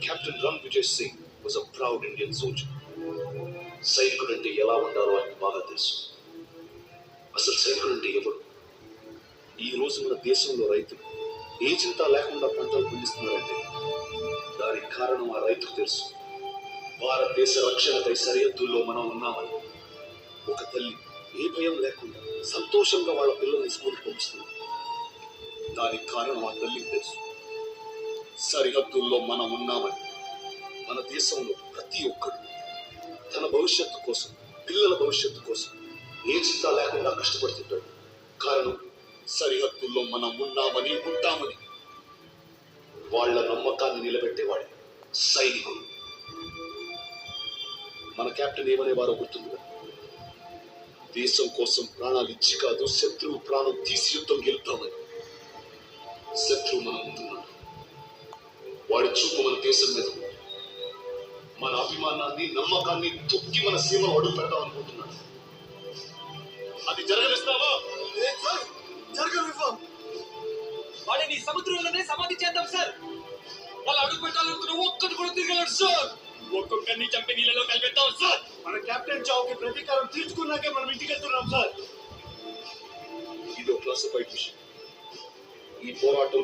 Captain Ranvijay Singh was a proud Indian soldier. సైనికుడు అంటే ఎలా ఉండాలో ఆయనకు బాగా తెలుసు. అసలు సైనికుడు అంటే ఎవరు? ఈ రోజు మన దేశంలో రైతులు ఏ చింత లేకుండా పంటలు పండిస్తున్నారంటే దానికి కారణం ఆ రైతుకు తెలుసు. భారతదేశ రక్షణకై సరిహద్దుల్లో మనం ఉన్నామని. ఒక తల్లి ఏ భయం లేకుండా సంతోషంగా వాళ్ళ పిల్లల్ని స్కూల్కి పంపిస్తుంది. దానికి కారణం ఆ తల్లికి తెలుసు. సరిహద్దుల్లో మనం ఉన్నామని. మన దేశంలో ప్రతి ఒక్కరు తన భవిష్యత్తు కోసం, పిల్లల భవిష్యత్తు కోసం ఏ చింత లేకుండా కష్టపడుతుంటాడు. కారణం సరిహద్దుల్లో మనం ఉన్నామని, ఉంటామని. వాళ్ళ నమ్మకాన్ని నిలబెట్టేవాడు సైనికుడు. మన కెప్టెన్ ఏమనేవారో గుర్తుందిగా, దేశం కోసం ప్రాణాలు ఇచ్చి కాదు, శత్రువు ప్రాణం తీసి యుద్ధం గెలుద్దామని. శత్రువు మనం ఉంటున్నాడు. వాడి చూపు మన దేశం మీద, మన అభిమానాన్ని, నమ్మకాన్ని తొక్కి మన సీమలో అడుగు పెడదాం అనుకుంటున్నాడు. అది జరగనిస్తావా? జరగనివ్వం. వాడిని సముద్రంలోనే సమాధి చేద్దాం సార్. వాళ్ళు అడుగు పెట్టాలనుకున్న ఒక్కటి కూడా తిరగలడు సార్. ఒక్కొక్కరిని చంపి నీళ్ళలో కలిపేద్దాం సార్. మన కెప్టెన్ చావుకి ప్రతీకారం తీర్చుకున్నాకే మనం ఇంటికి వెళ్తున్నాం సార్. ఇది ఒక క్లాసిఫైడ్ విషయం. ఈ పోరాటం